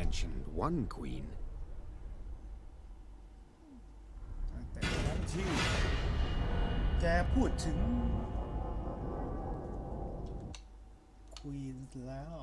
mentioned one queen. แต่ครั้งที่แกพูดถึงควีนแล้ว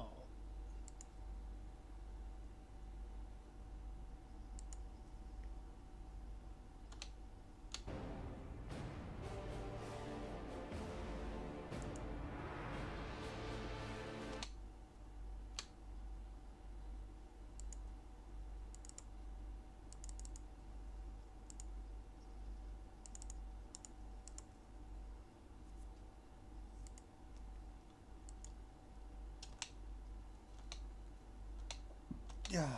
อย่า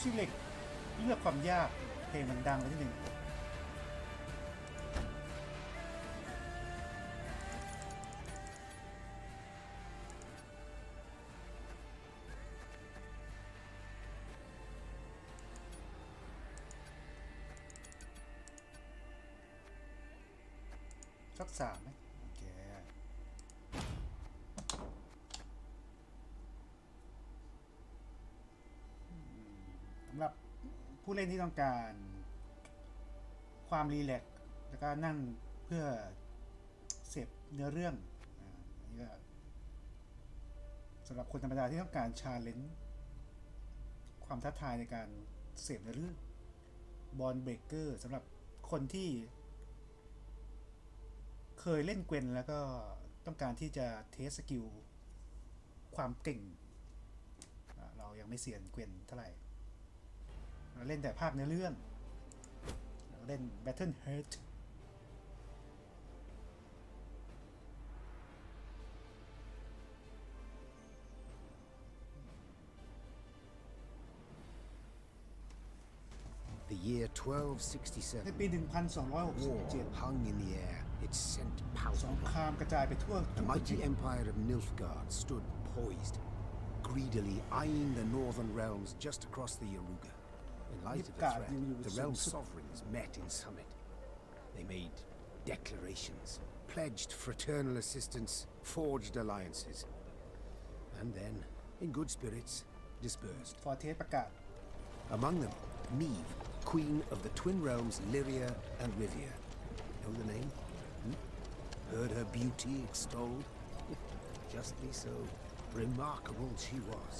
ชื่อเหล็กเลือกความยากเพลงมันดังเลยที่หนึ่งสัก3ไหมโอเคสำหรับผู้เล่นที่ต้องการความรีแลกซ์แล้วก็นั่งเพื่อเสพเนื้อเรื่องอันนี้ก็สำหรับคนธรรมดาที่ต้องการชาเลนจ์ความท้าทายในการเสพเนื้อเรื่องบอลเบรกเกอร์สำหรับคนที่เคยเล่นเกวนแล้วก็ต้องการที่จะเทสสกิลความเก่งเรายังไม่เซียนเกวนเท่าไหร่เราเล่นแต่ภาคเนื้อเรื่องเราเล่น Battle Heart The year 1267. ในปี War 1267 hung in the air. It sent สง powder. ครามกระจายไปทั่ว The mighty empire of Nilfgaard stood poised, greedily eyeing the northern realms just across the Yaruga. In light of the threat, the realm sovereigns met in summit. They made declarations, pledged fraternal assistance, forged alliances, and then, in good spirits, dispersed. ฟอร์เทสประกาศ Among them, Neve, queen of the twin realms Lyria and Rivia. Know the name? Heard her beauty extolled? Justly so. Remarkable she was.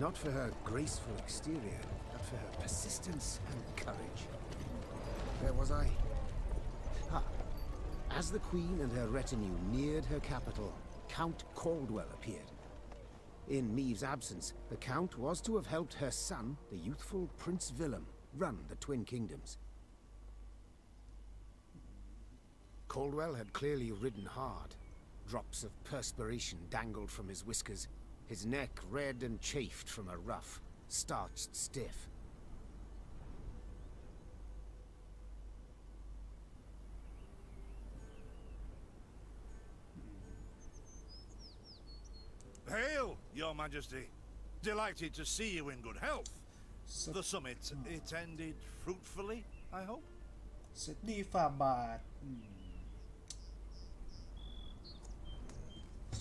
Not for her graceful exterior, but for her persistence and courage. Where was I? As the queen and her retinue neared her capital, Count Caldwell appeared. In Neve's absence, the Count was to have helped her son, the youthful Prince Willem, run the Twin Kingdoms. Caldwell had clearly ridden hard. Drops of perspiration dangled from his whiskers, his neck red and chafed from a ruff, starched stiff. Hail, Your Majesty. Delighted to see you in good health. The summit, it ended fruitfully, I hope? เสร็จดีฝ่าบาท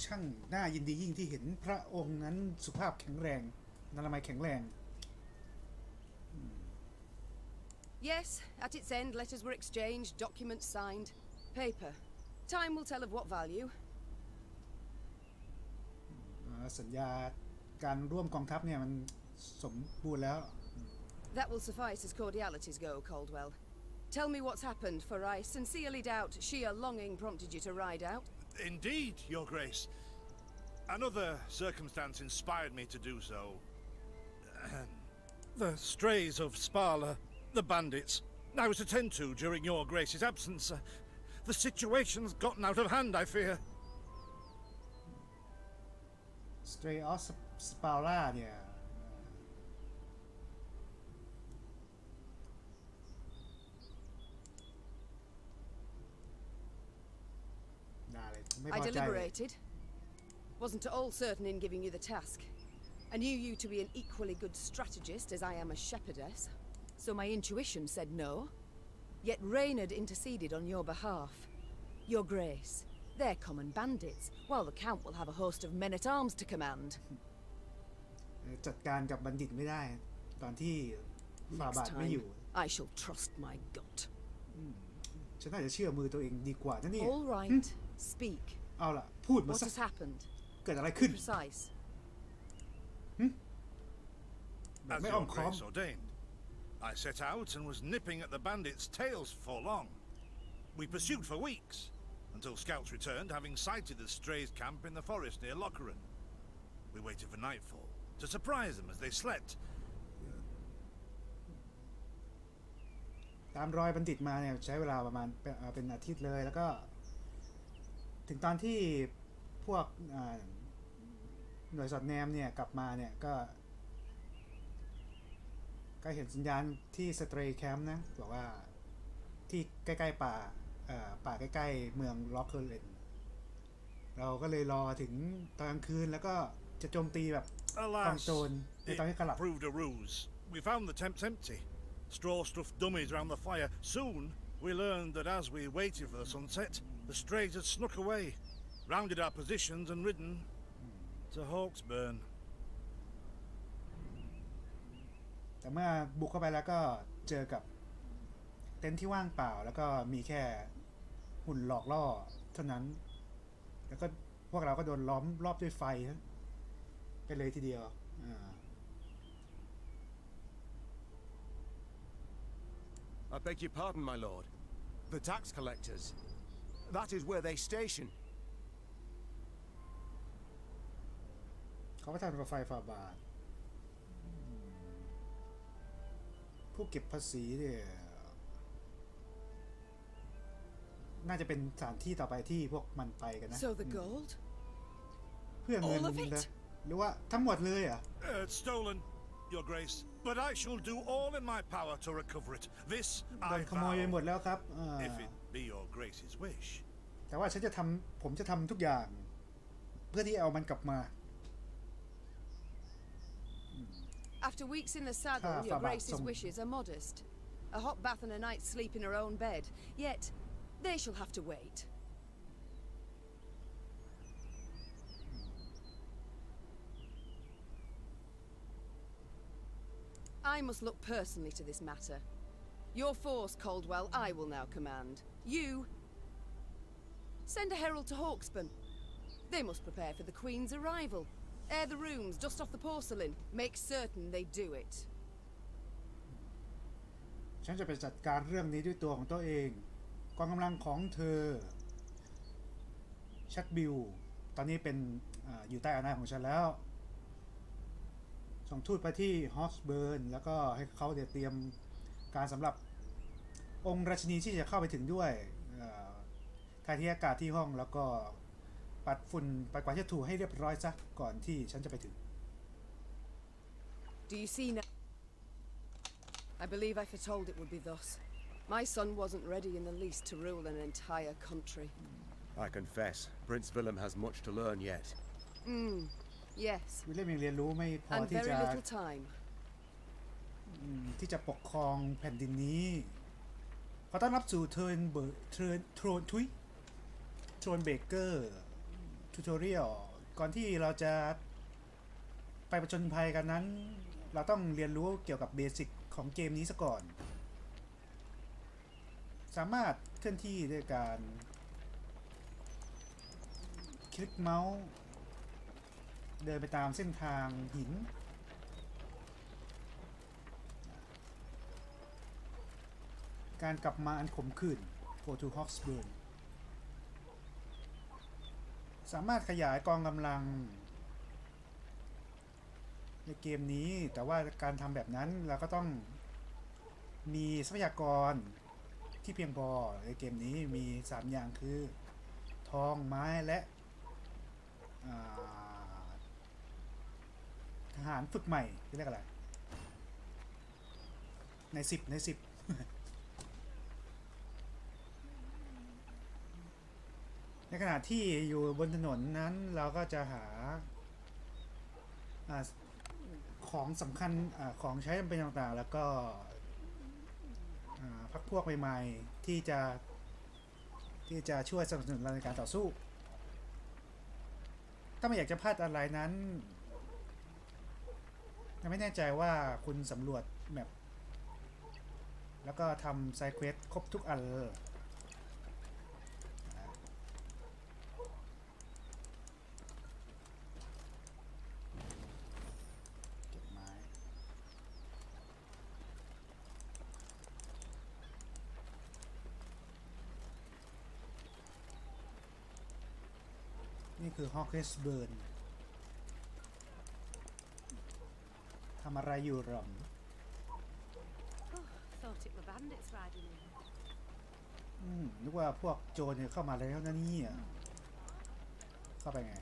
ช่างน่ายินดียิ่งที่เห็นพระองค์นั้นสุขภาพแข็งแรงนามัยแข็งแรง Yes, at its end letters were exchanged, documents signed. Paper. Time will tell of what value. สัญญาการร่วมกองทัพเนี่ยมันสมบูรณ์แล้ว That will suffice as cordialities go, Caldwell. Tell me what's happened, for I sincerely doubt sheer longing prompted you to ride out. Indeed, Your Grace. Another circumstance inspired me to do so. The strays of Spala, the bandits, I was to tend to during Your Grace's absence. The situation's gotten out of hand, I fear. Stray of Spala เนี่ยI deliberated. Wasn't at all certain in giving you the task. I knew you to be an equally good strategist as I am a shepherdess, so my intuition said no. Yet Reynard interceded on your behalf. Your Grace, they're common bandits, while the Count will have a host of men-at-arms to command. จัดการกับบัณฑิตไม่ได้ตอนที่ฝ่าบาทไม่อยู่ I shall trust my gut. ฉันน่าจะเชื่อมือตัวเองดีกว่านั่นนี่ All right, speak. เอาล่ะพูดมา What สัก has happened? เกิดอะไรขึ้น Precise. แบบ As ไม่อ้อ Your มค้อม Grace ordained, I set out and was nipping at the bandits' tails for long. We pursued for weeks, until scouts returned, having sighted the strays' camp in the forest near Locheren. We waited for nightfall to surprise them as they slept. ตามรอยบัณฑิตมาเนี่ยใช้เวลาประมาณเป็นอาทิตย์เลยแล้วก็ถึงตอนที่พวกหน่วยสอดแนมเนี่ยกลับมาเนี่ยก็เห็นสัญญาณที่สเตรย์แคมป์นะบอกว่าที่ใกล้ๆป่าใกล้ๆเมืองล็อกเคอร์เลนเราก็เลยรอถึงตอนกลางคืนแล้วก็จะโจมตีแบบกองโจรในตอนที่กลับ Proved a ruse. We found the tents empty. Straw-stuffed dummies round the fire. Soon, we learned that as we waited for the sunset, the strays had snuck away, rounded our positions and ridden to Hawksburn. แต่เมื่อบุกเข้าไปแล้วก็เจอกับเต็นท์ที่ว่างเปล่าแล้วก็มีแค่หุ่นหลอกล่อเท่านั้นแล้วก็พวกเราก็โดนล้อมรอบด้วยไฟไปเลยทีเดียวI beg your pardon, my lord. The tax collectors. That is where they station. เขาก็ทำรถไฟฝ่าบาทผู้เก็บภาษีเนี่ยน่าจะเป็นสถานที่ต่อไปที่พวกมันไปกันนะ So the gold? เพื่อเงินนะหรือว่าทั้งหมดเลยอ่ะ It's stolen, Your Grace, but I shall do all in my power to recover it. This โด I นขโมยไปหมด vow, แล้วครับ if it be Your Grace's wish. แต่ว่าผมจะทำทุกอย่างเพื่อที่เอามันกลับมา After weeks in the saddle, Your Grace's wishes are modest. A hot bath and a night's sleep in her own bed. Yet, they shall have to wait. I must look personally to this matter. Your force, Caldwell, I will now command. You... send a herald to Hawksburn. They must prepare for the Queen's arrival. Air the rooms, dust off the porcelain. Make certain they do it. ฉันจะไปจัดการเรื่องนี้ด้วยตัวของตัวเองกองกำลังของเธอชัดบิลตอนนี้เป็นอยู่ใต้อำนาจของฉันแล้วส่งทูตไปที่ฮอสเบิร์นแล้วก็ให้เขาเตรียมการสำหรับองค์ราชินีที่จะเข้าไปถึงด้วยถ่ายเทอากาศที่ห้องแล้วก็ปัดฝุ่นปัดกวาดเช็ดถูให้เรียบร้อยซะก่อนที่ฉันจะไปถึง Do you see now? I believe I foretold it would be thus. My son wasn't ready in the least to rule an entire country. I confess, Prince Willem has much to learn yet. Yes. วิลเลียมยังเรียนรู้ไม่พอ And ที่ very จะ little time. ที่จะปกครองแผ่นดินนี้ขอต้อนรับสู่โทรเบเกอร์ทูทอเรียลก่อนที่เราจะไปประจนภัยกันนั้นเราต้องเรียนรู้เกี่ยวกับเบสิกของเกมนี้ซะก่อนสามารถเคลื่อนที่ด้วยการ ชิดเมาส์เดินไปตามเส้นทางหินการกลับมาอันขมขื่น Go to Hawksburn สามารถขยายกองกำลังในเกมนี้แต่ว่าการทำแบบนั้นเราก็ต้องมีทรัพยากรที่เพียงพอในเกมนี้มี3อย่างคือทองไม้และทหารฝึกใหม่เรียกอะไรใน10 ในขณะที่อยู่บนถนนนั้นเราก็จะหาของสำคัญของใช้จำเป็นต่างๆแล้วก็พรรคพวกใหม่ๆที่จะช่วยสนับสนุนเราในการต่อสู้ถ้าไม่อยากจะพลาดอะไรนั้นยังไม่แน่ใจว่าคุณสำรวจแมปแล้วก็ทำไซด์เควสครบทุกอันเลยเก็บไม้นี่คือฮอคเกสเบิร์นทำอะไรอยู่หรอ Thought it were bandits riding in. นึกว่าพวกโจรเนี่ยเข้ามาแล้วนะนี่เข้าไปไง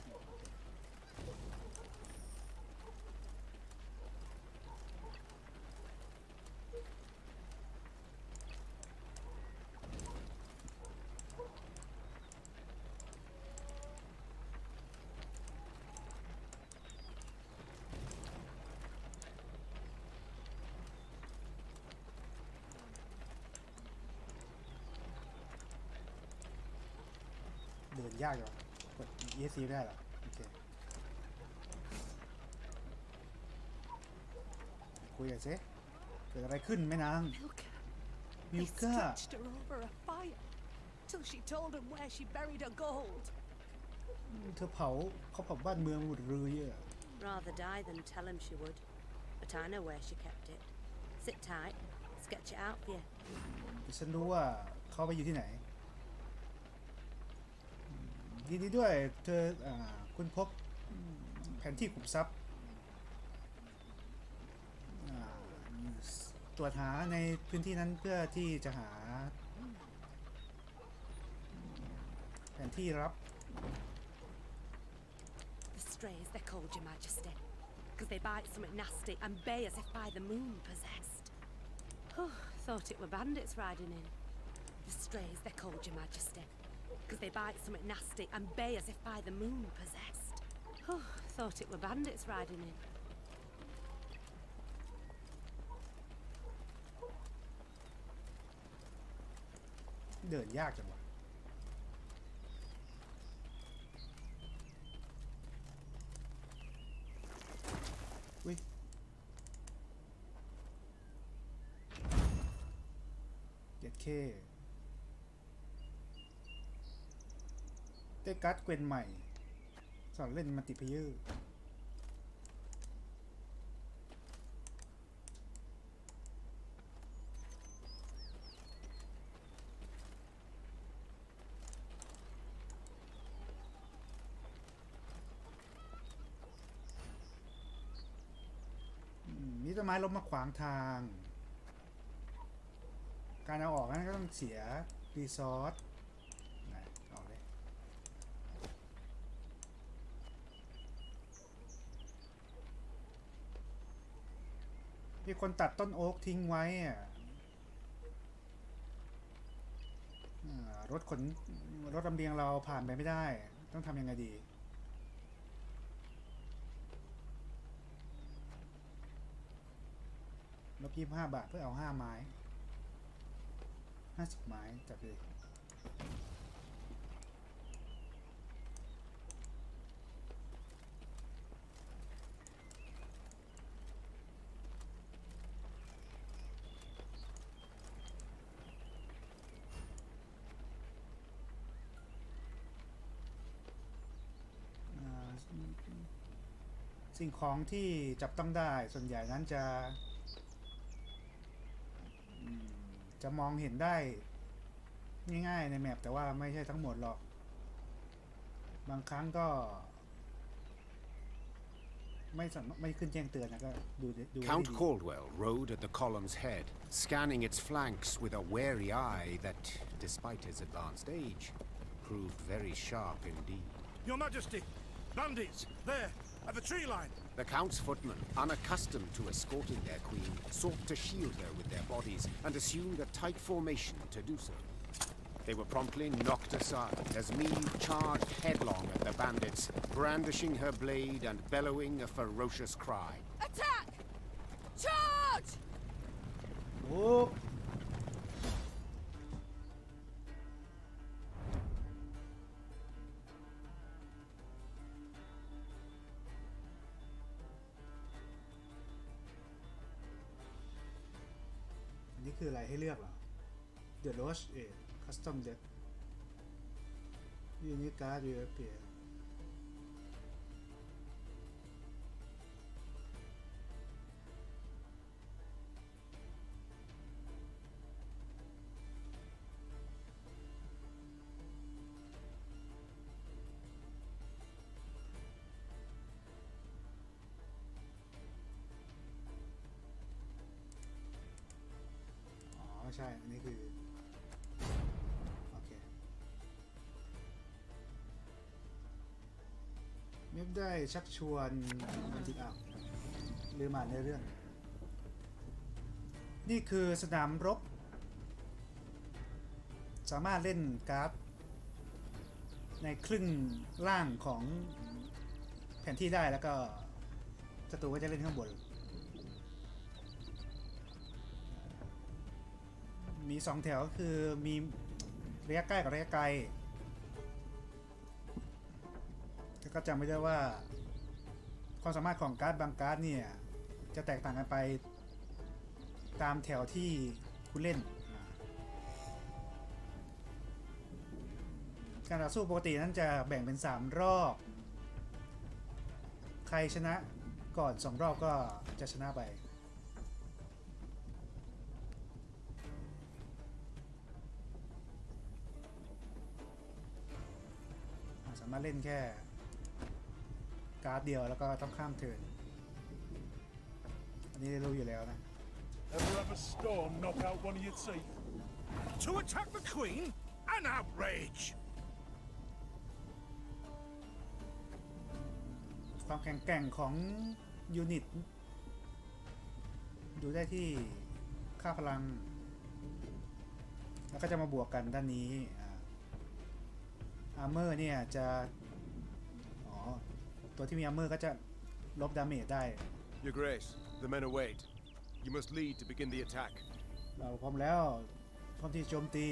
เดินยากอยู่กด ESC ได้เหรอโอเคคุยกันสิเกิดอะไรขึ้นแม่นาง Milka. มิ They ลก้า stretched her over a fire till she told them where she buried her gold. เธอเขาเผาบ้านเมืองหมดเลยอ่ะ Rather die than tell him she would. But I know where she kept it. Sit tight. Sketch it out for you. ฉันรู้ว่าเขาไปอยู่ที่ไหนยินดีด้วยเธอคุณพบแผนที่ขุมทรัพย์ตรวจหาในพื้นที่นั้นเพื่อที่จะหาแผนที่รับ The strays, they're called, Your Majesty, because they bite something nasty and bay as if by the moon possessed. Oh, thought it were bandits riding in. The strays, they're called, Your Majesty, because they bite something nasty and bay as if by the moon possessed. Oh, thought it were bandits riding in. เดินยากจังวะอุ้ยเจ็ดเคได้การ์ดเกวนใหม่สอนเล่นมัลติเพลเยอร์มีต้นไม้ล้มมาขวางทาง การเอาออกนั้นก็ต้องเสียรีซอสออกเลย มีคนตัดต้นโอ๊กทิ้งไว้รถลำเลียงเราผ่านไปไม่ได้ต้องทำยังไงดีลบ25 บาทเพื่อเอา5 ไม้50 ไม้จับเลย สิ่งของที่จับต้องได้ส่วนใหญ่นั้นจะมองเห็นได้ง่ายๆในแมปแต่ว่าไม่ใช่ทั้งหมดหรอกบางครั้งก็ไม่ขึ้นแจ้งเตือนนะก็ดู Count Caldwell rode at the column's head, scanning its flanks with a wary eye that, despite his advanced age, proved very sharp indeed. Your Majesty! Bandits! There! At the tree line! The Count's footmen, unaccustomed to escorting their queen, sought to shield her with their bodies and assumed a tight formation to do so. They were promptly knocked aside as Meade charged headlong at the bandits, brandishing her blade and bellowing a ferocious cry. Attack! Charge! โอ้อันนี้คืออะไรให้เลือกเหรอ The Roche Custom Deck Unit Card European อ๋อใช่ อันนี้คือไม่ได้ชักชวนมันติดอ่าวลืมอ่านในเรื่องนี่คือสนามรบสามารถเล่นการ์ดในครึ่งล่างของแผนที่ได้แล้วก็ศัตรูก็จะเล่นข้างบนมี2แถวคือมีระยะใกล้กับระยะไกลก็จำไม่ได้ว่าความสามารถของการ์ดบางการ์ดเนี่ยจะแตกต่างกันไปตามแถวที่คุณเล่นการต่อสู้ปกตินั้นจะแบ่งเป็น3รอบใครชนะก่อน2รอบก็จะชนะไปสามารถเล่นแค่การ์ดเดียวแล้วก็ต้องข้ามเทิร์นอันนี้รู้อยู่แล้วนะ Ever have a storm knock out one of your teeth? To attack the Queen? An outrage! ความแข็งแกร่งของยูนิตดูได้ที่ค่าพลังแล้วก็จะมาบวกกันด้านนี้อาร์เมอร์เนี่ยจะตัวที่มีอาร์เมอร์ก็จะลบดาเมจได้ Your Grace, the men await. You must lead to begin the attack. เราพร้อมแล้วพร้อมที่โจมตี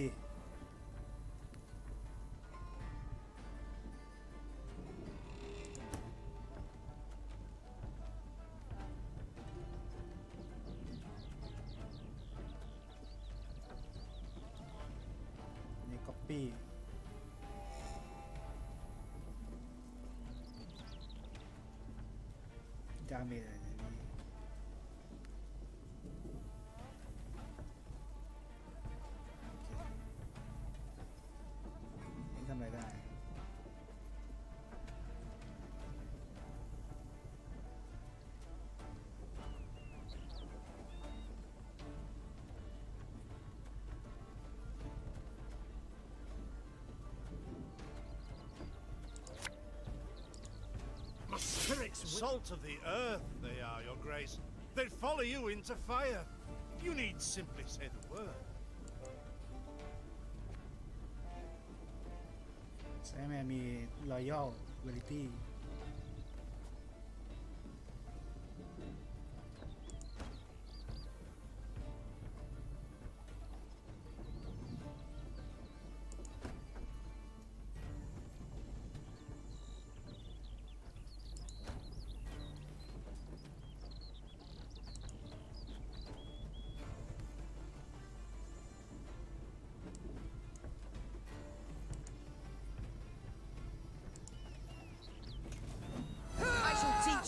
นี่ copyดาเมจอะไรนี่ทำอะไรได้Salt of the earth, they are, Your Grace. They'd follow you into fire. You need simply say the word. ใช่ไหมมี Royal Variety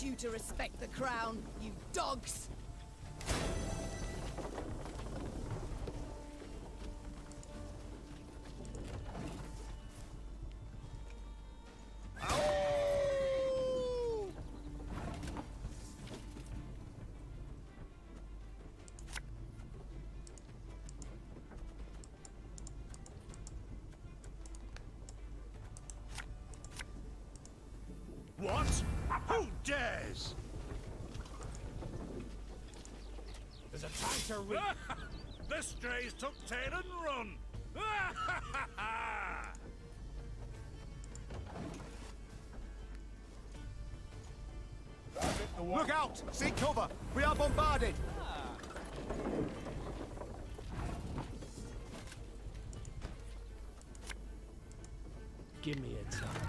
you to respect the crown, you dogs! What? Who dares? There's a tighter The strays took tail and run. Look out! Seek cover! We are bombarded! Give me a target.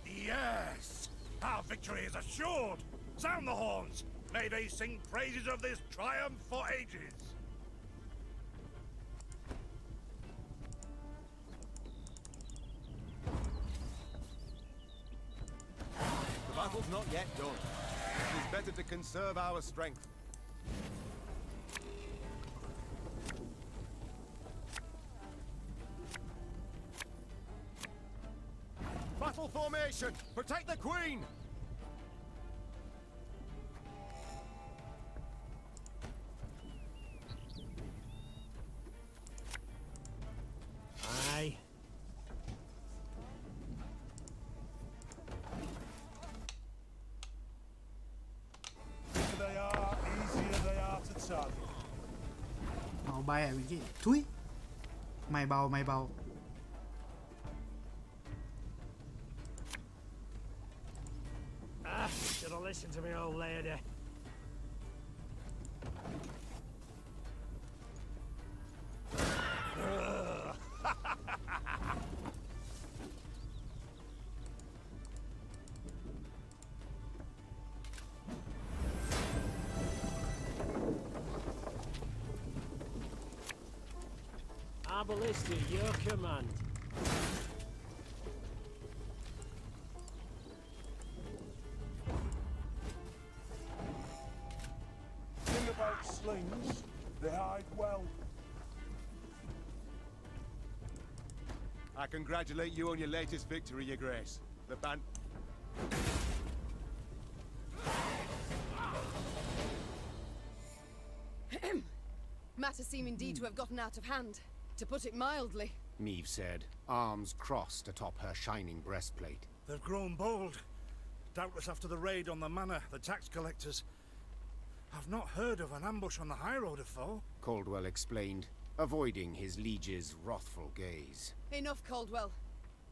Yes! Our victory is assured! Sound the horns! May they sing praises of this triumph for ages! The battle's not yet done. It is better to conserve our strength. Battle formation! Protect the Queen! Aye. Bigger they are, easier they are to target. เมาใบอ่ะวิงกี้ทุยไม่เบาไม่เบา Should have listened to me, old lady. Abolista, your command. Thing about slings, they hide well. I congratulate you on your latest victory, Your Grace. The band... Matters seem indeed to have gotten out of hand, to put it mildly. Meve said, arms crossed atop her shining breastplate. They've grown bold. Doubtless after the raid on the manor, the tax collectors. I've not heard of an ambush on the high road afore. Caldwell explained, avoiding his liege's wrathful gaze. Enough, Caldwell.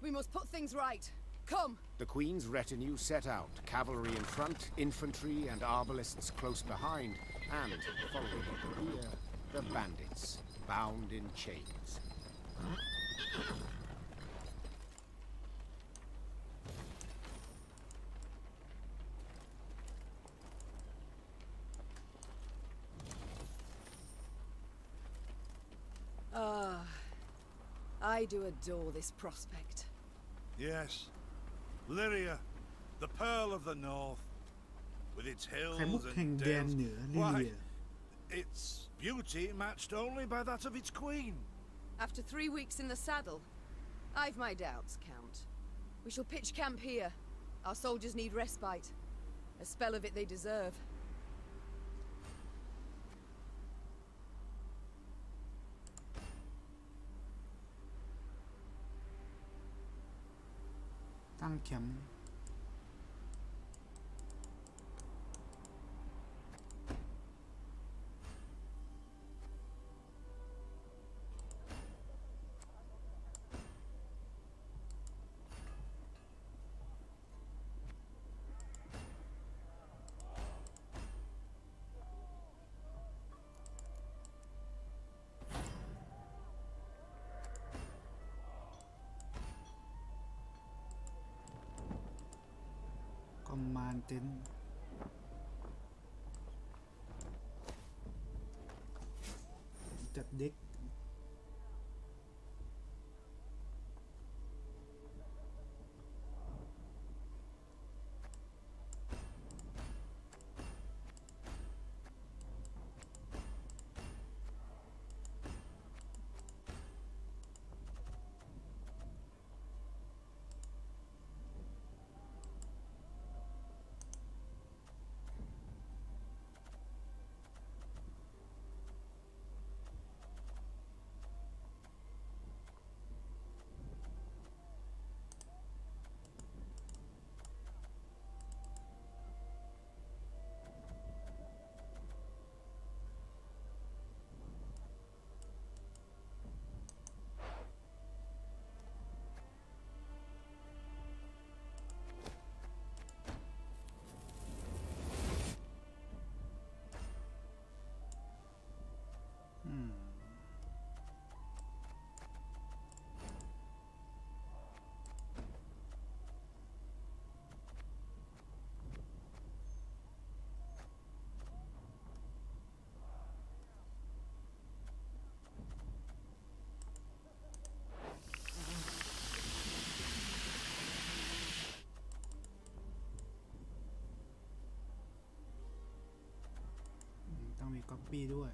We must put things right. Come! The Queen's retinue set out, cavalry in front, infantry and arbalists close behind, and, following at the rear, the bandits, bound in chains. I do adore this prospect. Yes. Lyria, the pearl of the north. With its ไข่มุก hills แห่ง and แดน dales. เหนือลิ Why, เลีย its beauty matched only by that of its queen. After 3 weeks in the saddle, I've my doubts, Count. We shall pitch camp here. Our soldiers need respite. A spell of it they deserve. ตั้งแคมป์ คอมมานด์เต็นท์จัดเด็ก ก๊อปปี้ด้วย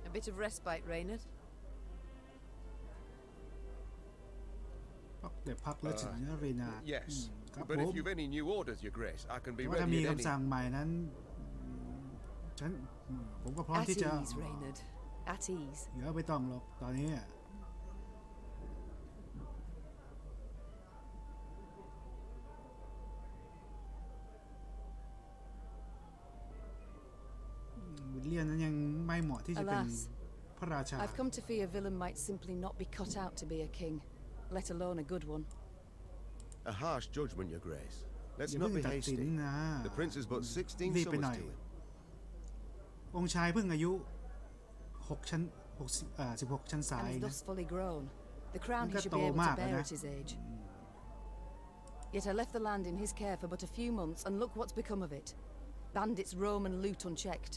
A bit of respite, Reynard. เดี๋ยวพักแล้วถึงเรนา Yes, ครับ but ผ if ม you've any new orders, Your Grace, I can be แต่ว่าถ้า ready มี at any. คำสั่งใหม่นั้นผมก็พร้อม At ที่จะ ease, Reynard. At ease. เดี๋ยวไม่ต้องหรอกตอนนี้วิลเลียมนั้นยังไม่เหมาะที่จะเป็น Alas, พระราชา I've come to fear Willem might simply not be cut out to be a king, let alone a good one. A harsh judgment, Your Grace. Let's อย่า not เพิ่ง be ตัดสิน hasty. นะ The prince is but 16 รีบไปหน่อย summers to him. องค์ชายเพิ่งอายุ6ชั้น16 ชั้นสาย And is นะ thus fully grown. The crown he Nga should be to able to maka bear na. at his age. Yet I left the land in his care for but a few months, and look what's become of it. Bandits roam and loot unchecked.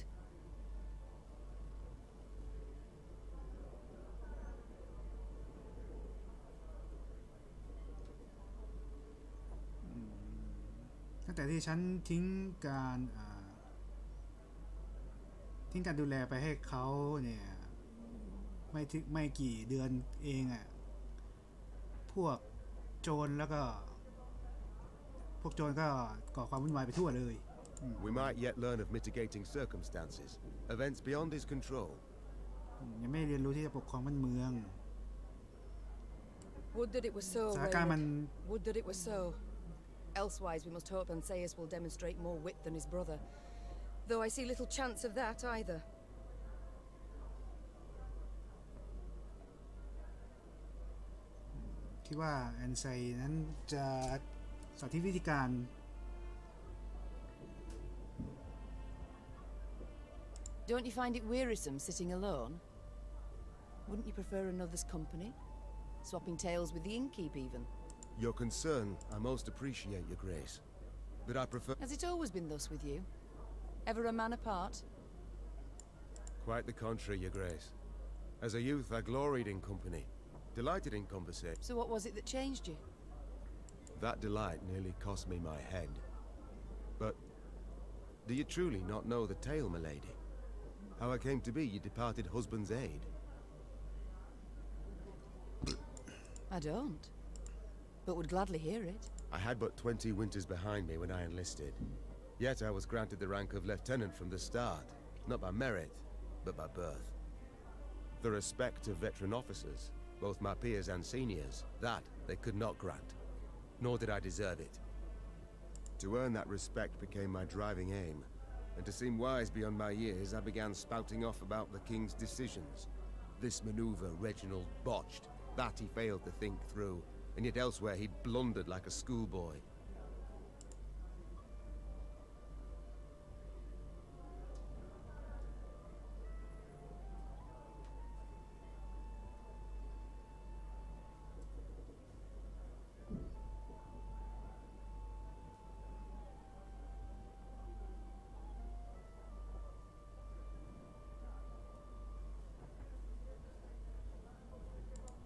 ตั้งแต่ที่ฉันทิ้งการดูแลไปให้เขาเนี่ยไม่กี่เดือนเองอ่ะพวกโจรแล้วก็พวกโจรก็ก่อความวุ่นวายไปทั่วเลย We might yet learn of mitigating circumstances, events beyond his control. ยังไม่เรียนรู้ที่จะปกครองบ้านเมือง Would that it were so, สถานการณ์มัน Reynard. Would that it were so. Elsewise, we must hope Ansaeus will demonstrate more wit than his brother. Though I see little chance of that either. คิดว่าแอนไซนั้นจะสาธิตวิธีการ Don't you find it wearisome sitting alone? Wouldn't you prefer another's company? Swapping tales with the innkeep, even? Your concern I most appreciate, Your Grace. But I prefer... Has it always been thus with you? Ever a man apart? Quite the contrary, Your Grace. As a youth, I gloried in company, delighted in conversation. So what was it that changed you? That delight nearly cost me my head. But do you truly not know the tale, my lady? How I came to be your departed husband's aide? I don't, but would gladly hear it. I had but 20 winters behind me when I enlisted. Yet I was granted the rank of lieutenant from the start, not by merit, but by birth. The respect of veteran officers, both my peers and seniors, that they could not grant, nor did I deserve it. To earn that respect became my driving aim, and to seem wise beyond my years, I began spouting off about the king's decisions. This maneuver Reginald botched, that he failed to think through, and yet elsewhere he'd blundered like a schoolboy.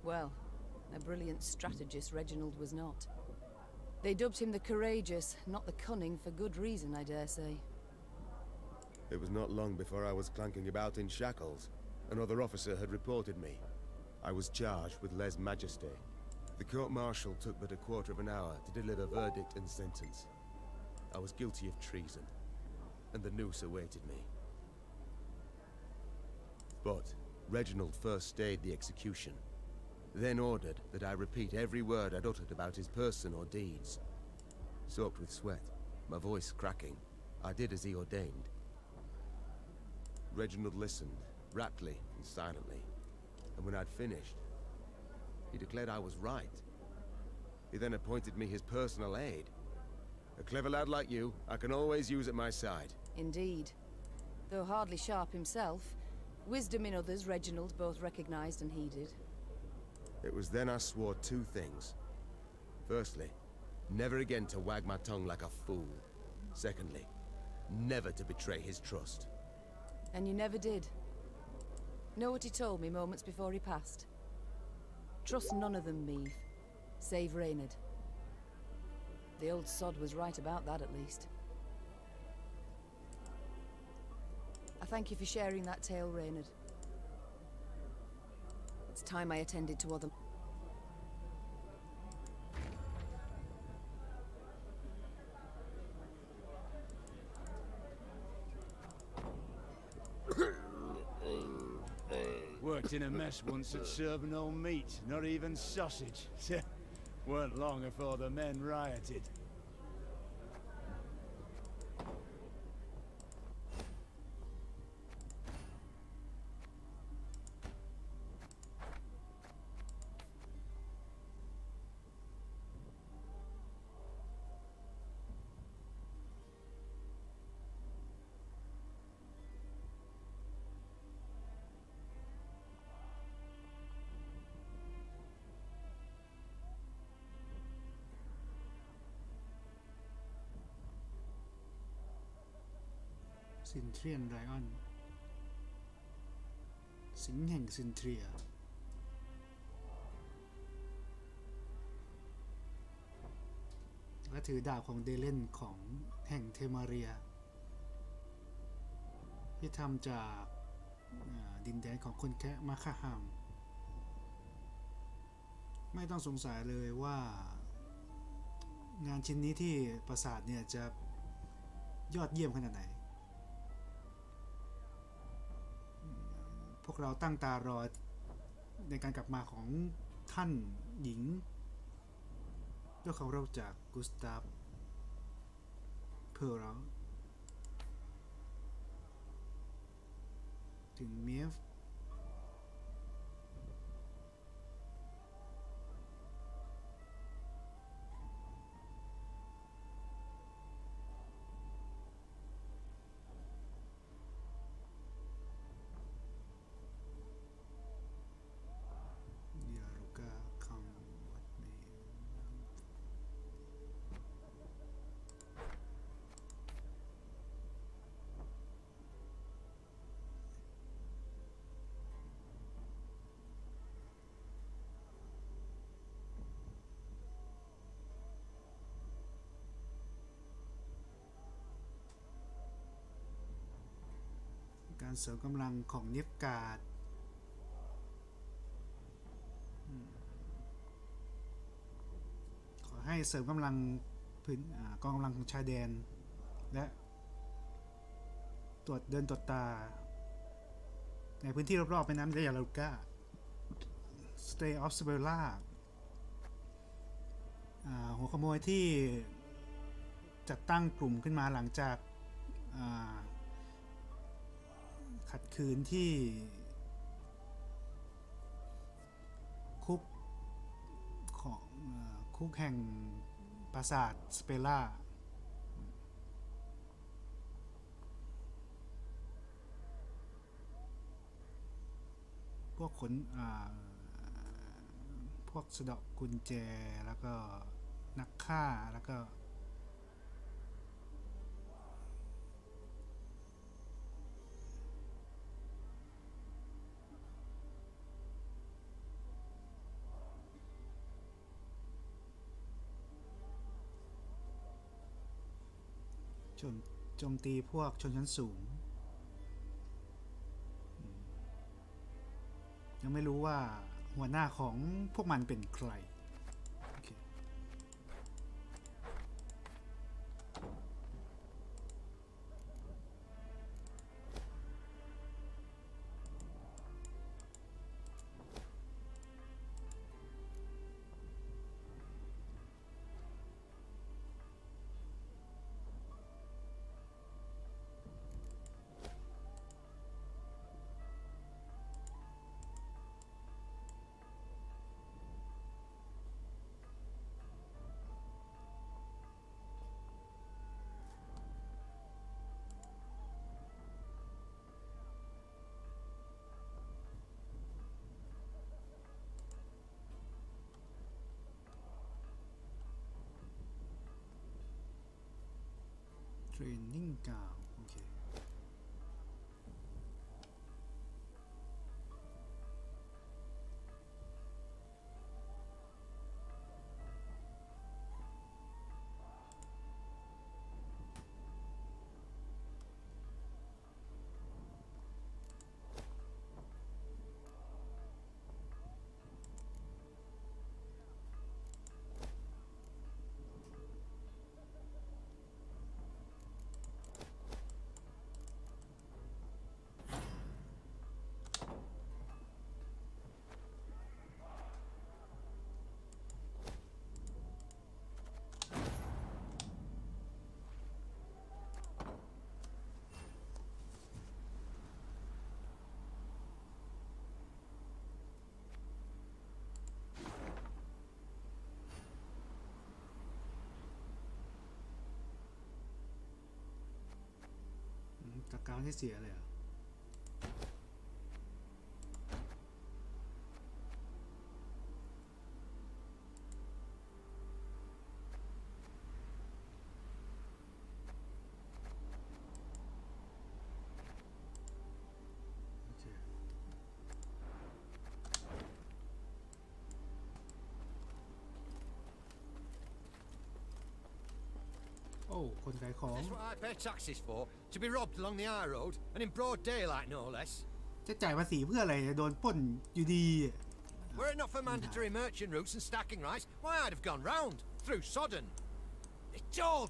Well, a brilliant strategist Reginald was not. They dubbed him the courageous, not the cunning, for good reason, I dare say. It was not long before I was clanking about in shackles. Another officer had reported me. I was charged with lèse-majesté. The court-martial took but a quarter of an hour to deliver verdict and sentence. I was guilty of treason, and the noose awaited me. But Reginald first stayed the execution, then ordered that I repeat every word I'd uttered about his person or deeds. Soaked with sweat, my voice cracking, I did as he ordained. Reginald listened, raptly and silently, and when I'd finished, he declared I was right. He then appointed me his personal aide. A clever lad like you, I can always use at my side. Indeed. Though hardly sharp himself, Wisdom in others, Reginald both recognised and heeded. It was then I swore two things. Firstly, never again to wag my tongue like a fool. Secondly, never to betray his trust. And you never did. Know what he told me moments before he passed? Trust none of them, Meave. Save Reynard. The old sod was right about that, at least. I thank you for sharing that tale, Reynard. It's time I attended to other... Worked in a mess once at serving no meat, not even sausage. Weren't long before the men rioted.ซินเทรียนไรออนสิงห์แห่งซินเทรียและถือดาบของเดเลนของแห่งเทมาเรียที่ทำจากดินแดนของคนแคะมาคาฮัมไม่ต้องสงสัยเลยว่างานชิ้นนี้ที่ปราสาทเนี่ยจะยอดเยี่ยมขนาดไหนพวกเราตั้งตารอในการกลับมาของท่านหญิงด้วยเขาเราจากกุสตาฟเพอร์ลถึงเมียฟการเสริมกำลังของเนฟการ์ดขอให้เสริมกำลังพื้นกองกำลังของชายแดนและตรวจเดินตรวจตาในพื้นที่รอบๆแม่น้ำเดยาลูกา Stay of Sibella หัวขโมยที่จัดตั้งกลุ่มขึ้นมาหลังจากขัดขืนที่คุกของคุกแห่งปราสาทสเปล่าพวกพวกสะเดาะกุญแจแล้วก็นักฆ่าแล้วก็โจมตีพวกชนชั้นสูงยังไม่รู้ว่าหัวหน้าของพวกมันเป็นใคร training ground โอเคจากการที่เสียเลยอ่ะโอ้คนขายของ Is this what I pay taxes for? To be robbed along the high road and in broad daylight, no less. จะจ่ายภาษีเพื่ออะไรโดนปล้นอยู่ดี Were it not for mandatory merchant routes and stacking rights, why I'd have gone round through Sodden. They told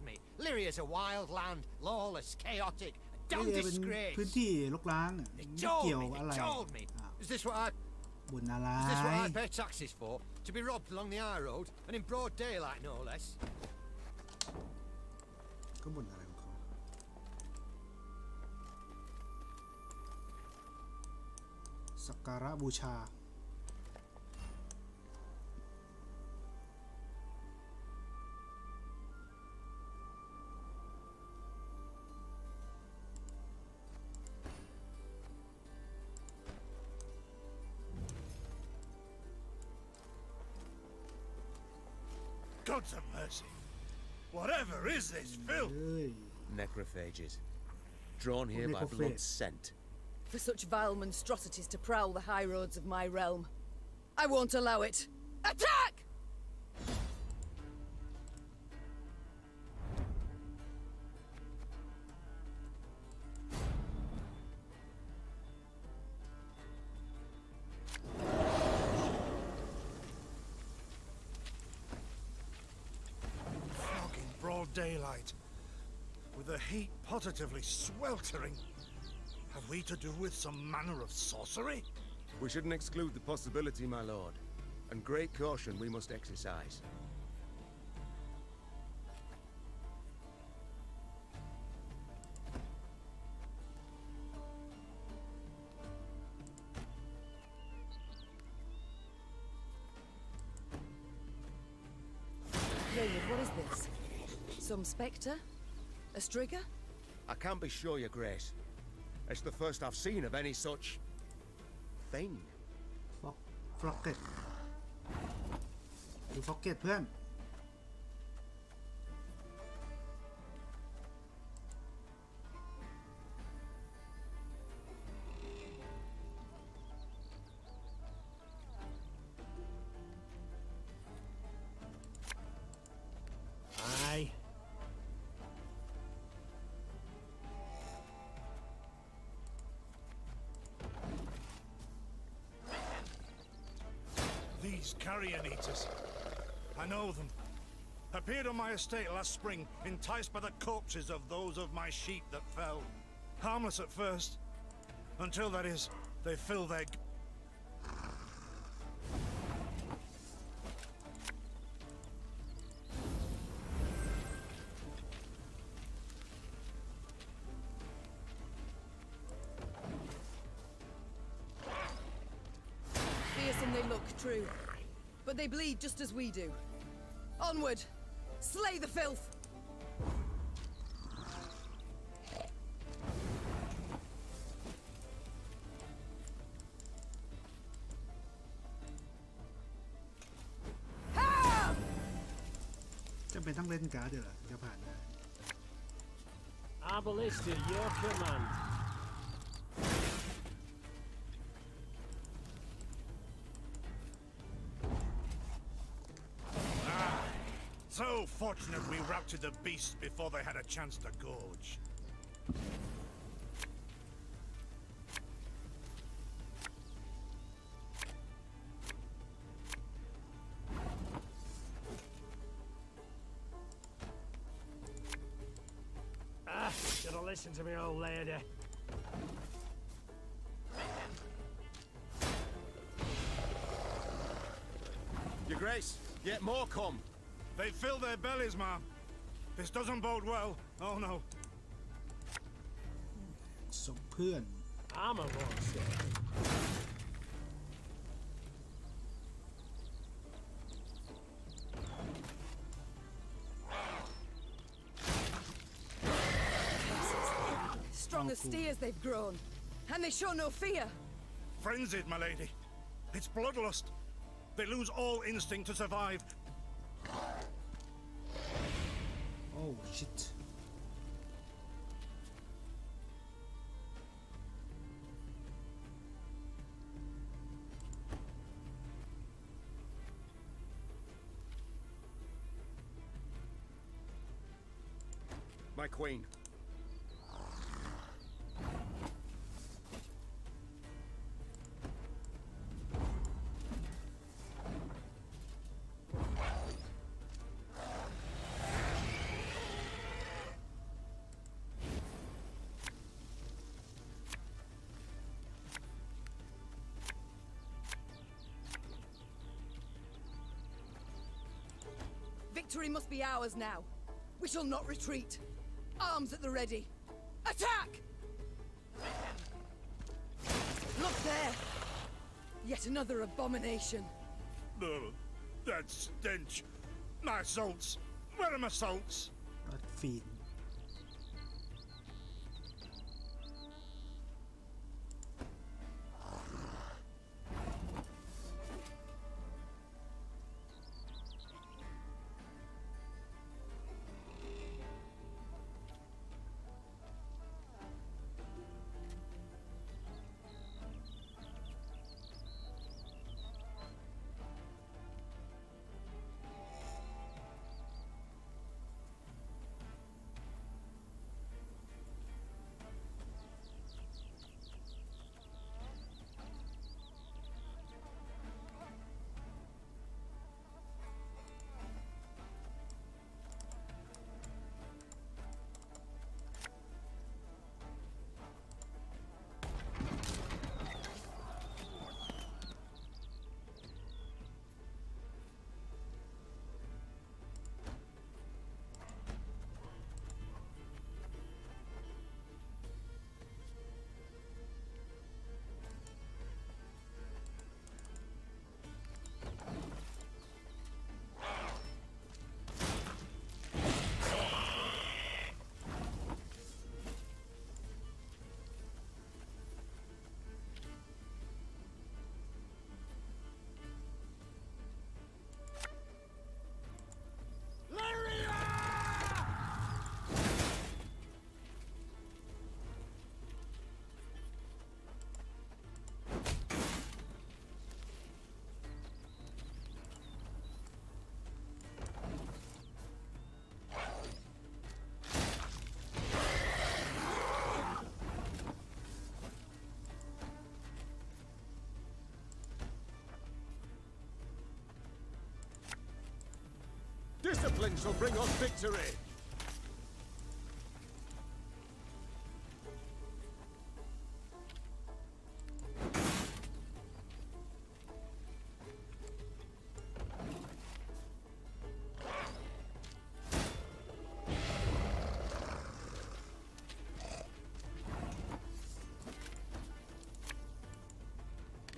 me, Lyria's a wild land, lawless, chaotic, a นี่ damn เป็น disgrace. พื้นที่รกร้างไม่ They เกี่ยว told me, อะไร they told me. Is this what I บุญอะไร Is this what I pay taxes for? To be robbed along the high road and in broad daylight, no less. ก็บ่นอะไรของเขาสักการะบูชาGods of mercy. Whatever is this filth? เอ้ย Necrophages. Drawn here by Necrophage. blood scent. For such vile monstrosities to prowl the high roads of my realm, I won't allow it. Attack! Flogging broad daylight, with the heat positively sweltering. Have we to do with some manner of sorcery? We shouldn't exclude the possibility, my lord. And great caution we must exercise. Raymond, what is this? Some spectre? A strigger? I can't be sure, your grace. It's the first I've seen of any such thing. ฟล็อกเก็ตดูฟล็อกเก็ตเพื่อนAye. These carrion eaters. I know them. Appeared on my estate last spring, enticed by the corpses of those of my sheep that fell. Harmless at first, until, that is, they fill their... Fearsome they look, true. But they bleed just as we do. Onward! Slay the filth! Ha! จำเป็นต้องเล่นการ์ดเดี๋ยวเหรอถึงจะผ่านได้ Our ballista, your command. So fortunate we routed the beasts before they had a chance to gorge. Should have listened to me, old lady. Your Grace, yet more come. They fill their bellies, ma'am. This doesn't bode well. Oh no. ส่งเพื่อน I'm a monster. Strong as steers they've grown, and they show no fear. Frenzied, my lady. It's bloodlust. They lose all instinct to survive. Oh shit My queen. Victory must be ours now. We shall not retreat. Arms at the ready. Attack! Look there! Yet another abomination. That stench. My salts. Where are my salts? รัดฟีน Discipline shall bring us victory!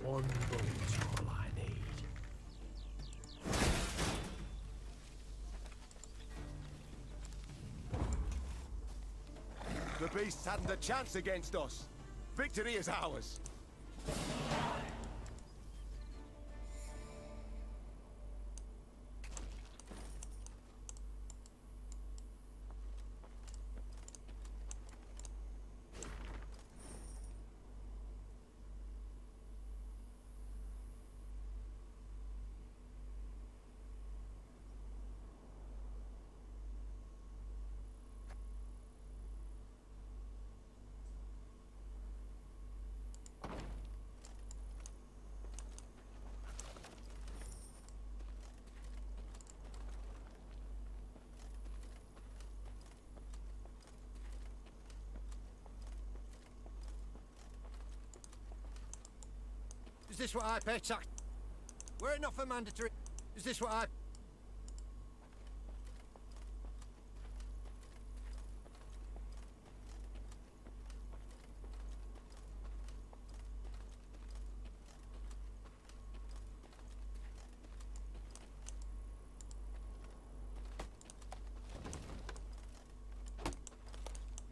One bullet's all I need. The beasts hadn't a chance against us. Victory is ours. Is this what I pay tax? Were it not for mandatory... Is this what I...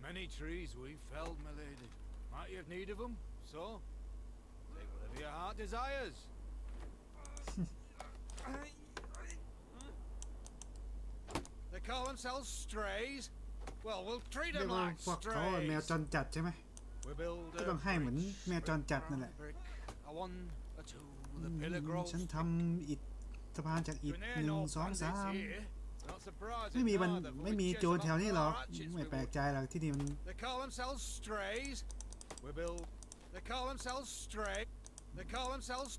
Many trees we've felled, my lady. Might you have need of them? So, take whatever your heart desires. They call themselves strays. Well, we'll treat เรีย them กว่า like พวกเขาแมว strays. จรจัดใช่ไหม We build ก็ต้อง a ให้เหมือน bridge, แมวจรจัดนั่นแหละ brick, a one, a two, the pillar grows. ฉันทำอิฐสะพานจากอิฐ There ห ain't นึ่ง no สองสาม bandits here. Not surprising ไม่มีมัน neither, for ไม่ we มี chase โจร them แถ off วนี้ with หรอก our hatchets, ไม่ we แปลก would. ใจหรอกที่นี่มัน They call themselves strays. We build. They call themselves stray. They call themselves.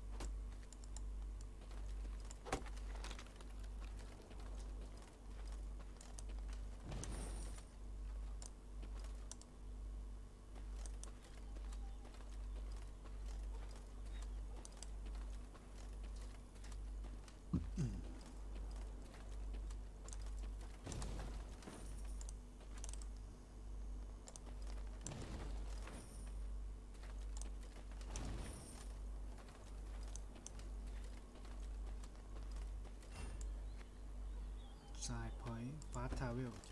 Side point fast travel โอเค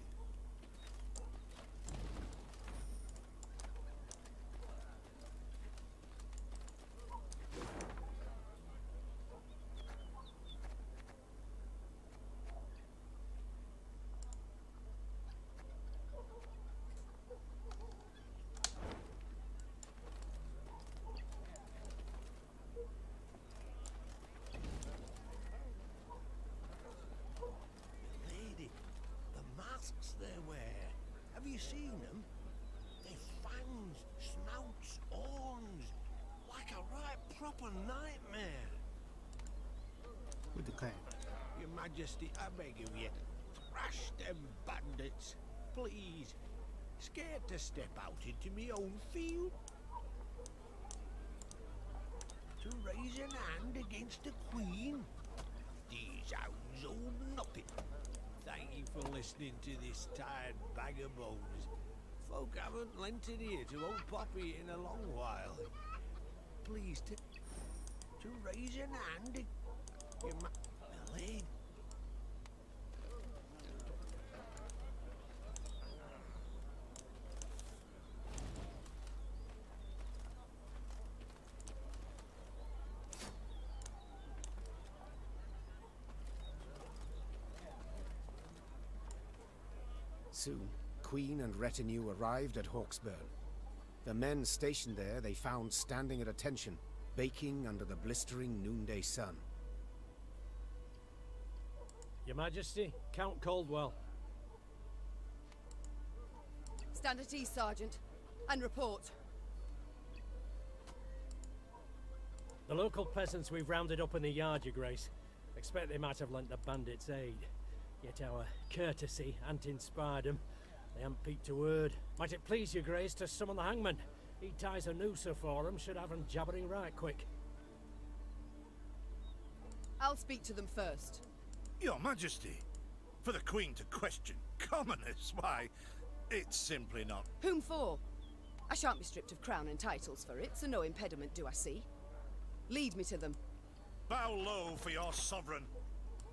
Lady, the masks they wear. Have you seen them? They've fangs, snouts, horns. Like a right proper nightmare. พูดถึงใคร Your Majesty, I beg of you, thrash them bandits, please. Scared to step out into me own field. To raise an hand against the Queen. These hounds old nothing. Thank you for listening to this tired bag of bones. Folk haven't lent an ear to old Poppy in a long while. Please to raise an hand. Your lady. Soon, Queen and retinue arrived at Hawksburn. The men stationed there they found standing at attention, baking under the blistering noonday sun. Your Majesty, Count Caldwell. Stand at ease, Sergeant, and report. The local peasants we've rounded up in the yard, Your Grace. Expect they might have lent the bandits aid. Yet our courtesy hadn't inspired them. They hadn't peeped a word. Might it please Your Grace to summon the hangman? He ties a noose for them, should have them jabbering right quick. I'll speak to them first. Your Majesty, for the Queen to question commoners, why, it's simply not. Whom for? I shan't be stripped of crown and titles for it, so no impediment do I see. Lead me to them. Bow low for your sovereign,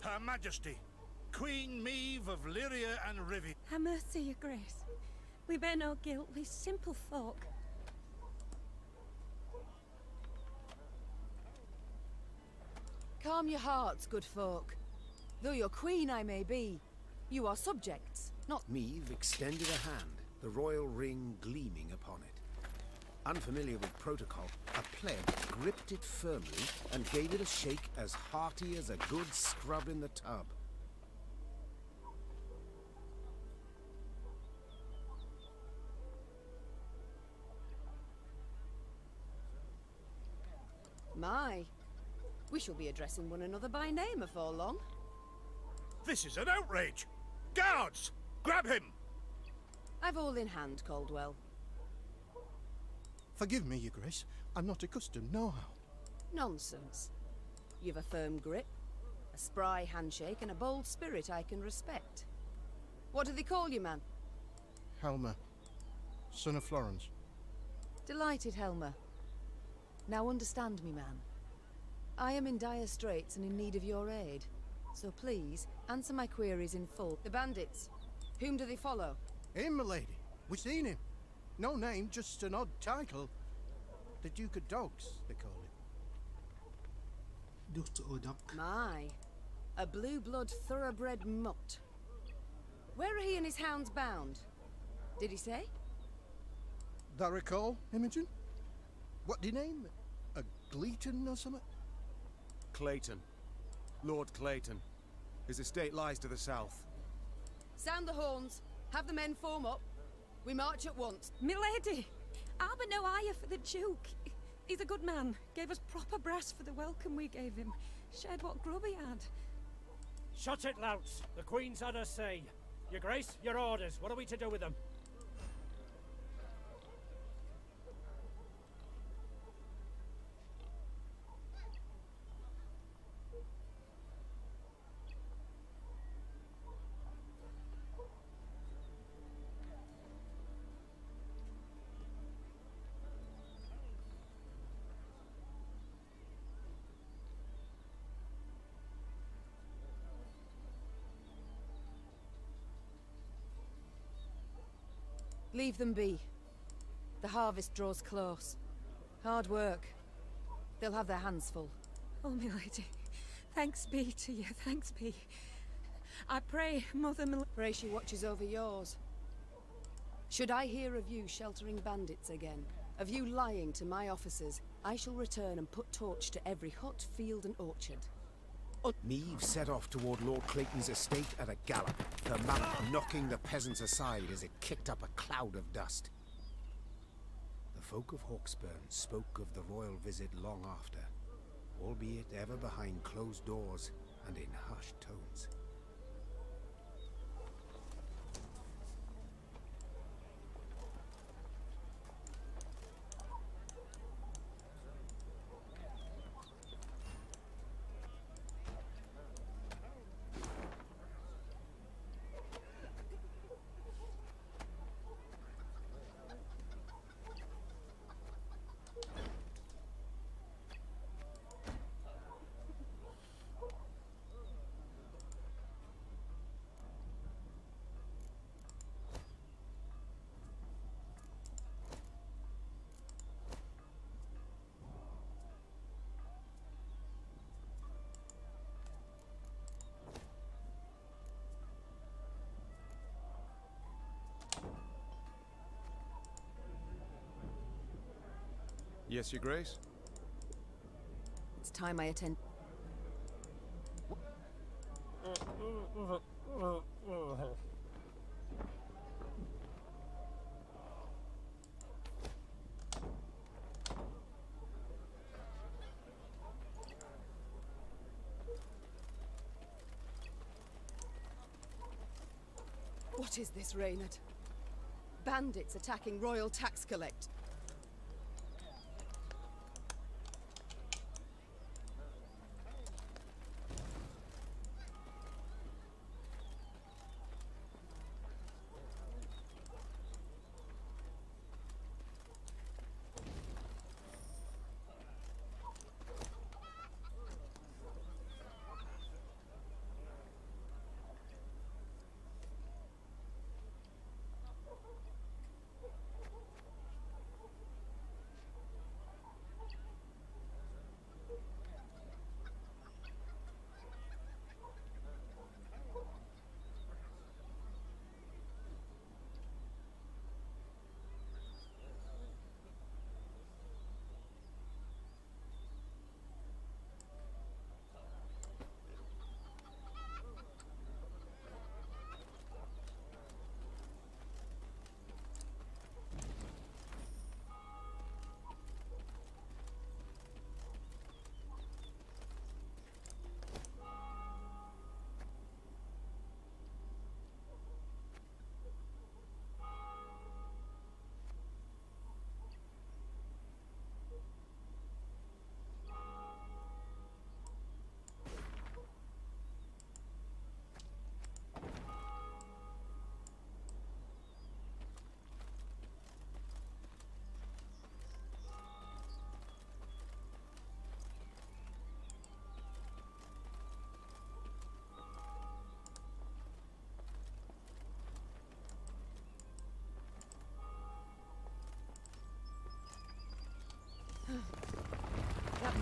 Her Majesty, Queen Meve of Lyria and Rivi. Have mercy, Your Grace. We bear no guilt, we simple folk. Calm your hearts, good folk. Though your queen I may be, you are subjects, not... Meve extended a hand, the royal ring gleaming upon it. Unfamiliar with protocol, a pleb gripped it firmly and gave it a shake as hearty as a good scrub in the tub. My, we shall be addressing one another by name afore long. This is an outrage! Guards! Grab him! I've all in hand, Caldwell. Forgive me, Your Grace. I'm not accustomed, no how. Nonsense. You've a firm grip, a spry handshake, and a bold spirit I can respect. What do they call you, man? Helmer, son of Florence. Delighted, Helmer. Now understand me, man. I am in dire straits and in need of your aid. So please, answer my queries in full. The bandits. Whom do they follow? Him, milady. We seen him. No name, just an odd title. The Duke of Dogs, they call him. Duke O'Doc. My. A blue blood thoroughbred mutt. Where are he and his hounds bound? Did he say? That recall, Imogen? What do you name? A Gleeton or something? Clayton. Lord Clayton. His estate lies to the south. Sound the horns. Have the men form up. We march at once. Milady! Arbor no ire for the Duke. He's a good man. Gave us proper brass for the welcome we gave him. Shared what grub he had. Shut it, louts. The Queen's had her say. Your Grace, your orders. What are we to do with them? Leave them be. The harvest draws close. Hard work. They'll have their hands full. Oh, milady. Thanks be to you, thanks be. I pray, Mother Pray she watches over yours. Should I hear of you sheltering bandits again, of you lying to my officers, I shall return and put torch to every hut, field and orchard. Meave set off toward Lord Clayton's estate at a gallop, her mount knocking the peasants aside as it kicked up a cloud of dust. The folk of Hawksburn spoke of the royal visit long after, albeit ever behind closed doors and in hushed tones. Yes, Your Grace? It's time I attend. What is this, Reynard? Bandits attacking royal tax collect.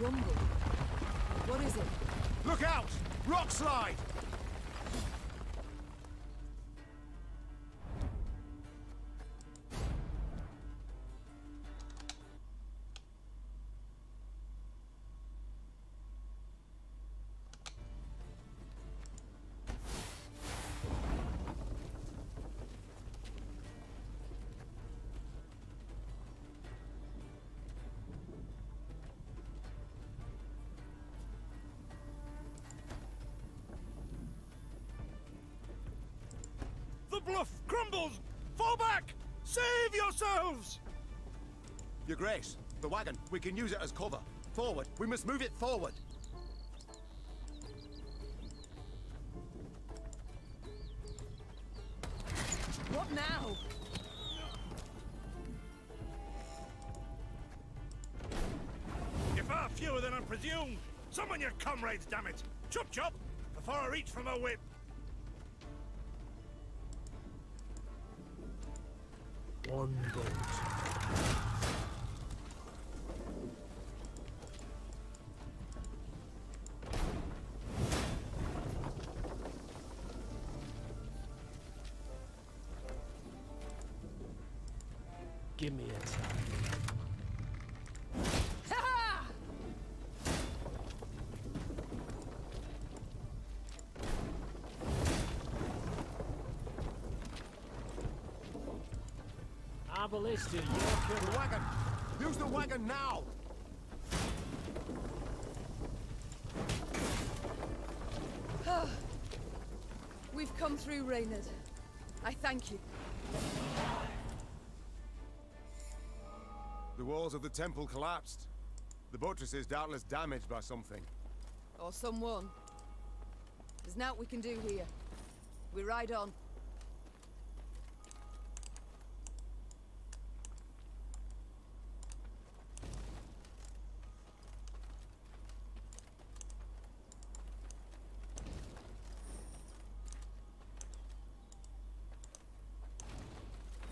rumble. What is it? Look out! Rock slide! The bluff crumbles! Fall back! Save yourselves! Your Grace, the wagon. We can use it as cover. Forward. We must move it forward. What now? You're far fewer than I presumed. Summon your comrades, damn it! Chop chop! Before I reach for my whip. One boat. Give me a time. Arbalist to your The wagon! Use the wagon now! We've come through, Reynard. I thank you. The walls of the temple collapsed. The buttresses doubtless damaged by something. Or someone. There's naught we can do here. We ride on.